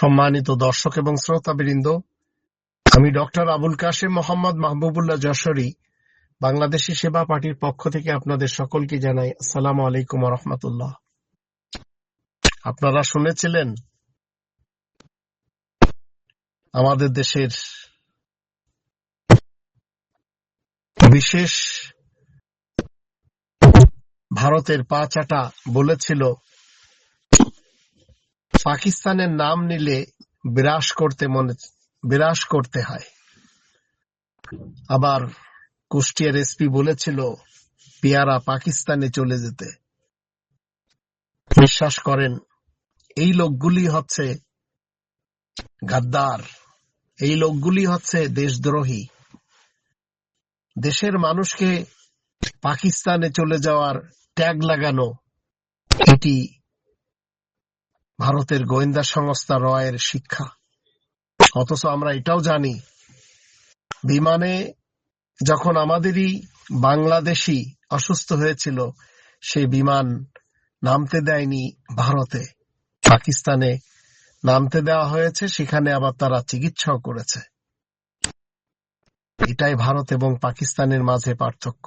সম্মানিত দর্শক এবং শ্রোতাবৃন্দ, আমি ডক্টর আবুল কাশেম মোহাম্মদ মাহবুবুল্লাহ যশোরী বাংলাদেশী সেবা পার্টির পক্ষ থেকে আপনাদের সকলকে জানাই আসসালামু আলাইকুম ওয়া রাহমাতুল্লাহ। আপনারা শুনেছিলেন আমাদের দেশের বিশেষ ভারতের পা চাটা বলেছিল পাকিস্তানের নাম নিলে বিরাস করতে হয়। আবার কুষ্টিয়ার এসপি বলেছিল পেয়ারা পাকিস্তানে চলে যেতে। বিশ্বাস করেন, এই লোকগুলি হচ্ছে গাদ্দার, এই লোকগুলি হচ্ছে দেশদ্রোহী। দেশের মানুষকে পাকিস্তানে চলে যাওয়ার ট্যাগ লাগানো, এটি ভারতের গোয়েন্দা সংস্থা রয়ের শিক্ষা। অথচ আমরা এটাও জানি, বিমানে যখন আমাদেরই বাংলাদেশি অসুস্থ হয়েছিল, সে বিমান নামতে দেয়নি ভারতে, পাকিস্তানে নামতে দেওয়া হয়েছে। সেখানে আবার তারা চিকিৎসাও করেছে। এটাই ভারত এবং পাকিস্তানের মাঝে পার্থক্য।